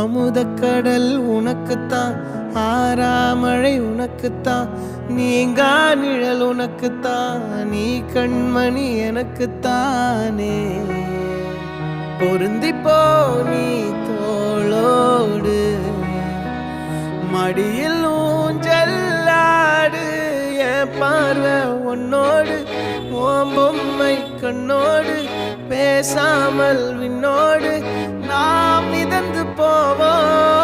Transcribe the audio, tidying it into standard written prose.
அமுதக்கடல் உனக்குத்தான், ஆறாமழை உனக்குத்தான், நீங்கா நிழல் உனக்குத்தான், நீ கண்மணி எனக்குத்தானே. பொருந்திப்போ நீ தோளோடு, மடியில் ஊஞ்சல்லாடு, என் பார்வை உன்னோடு, ஓம் பொம்மை கண்ணோடு, பேசாமல் விண்ணோடு நாம் மிதந்து போவோம்.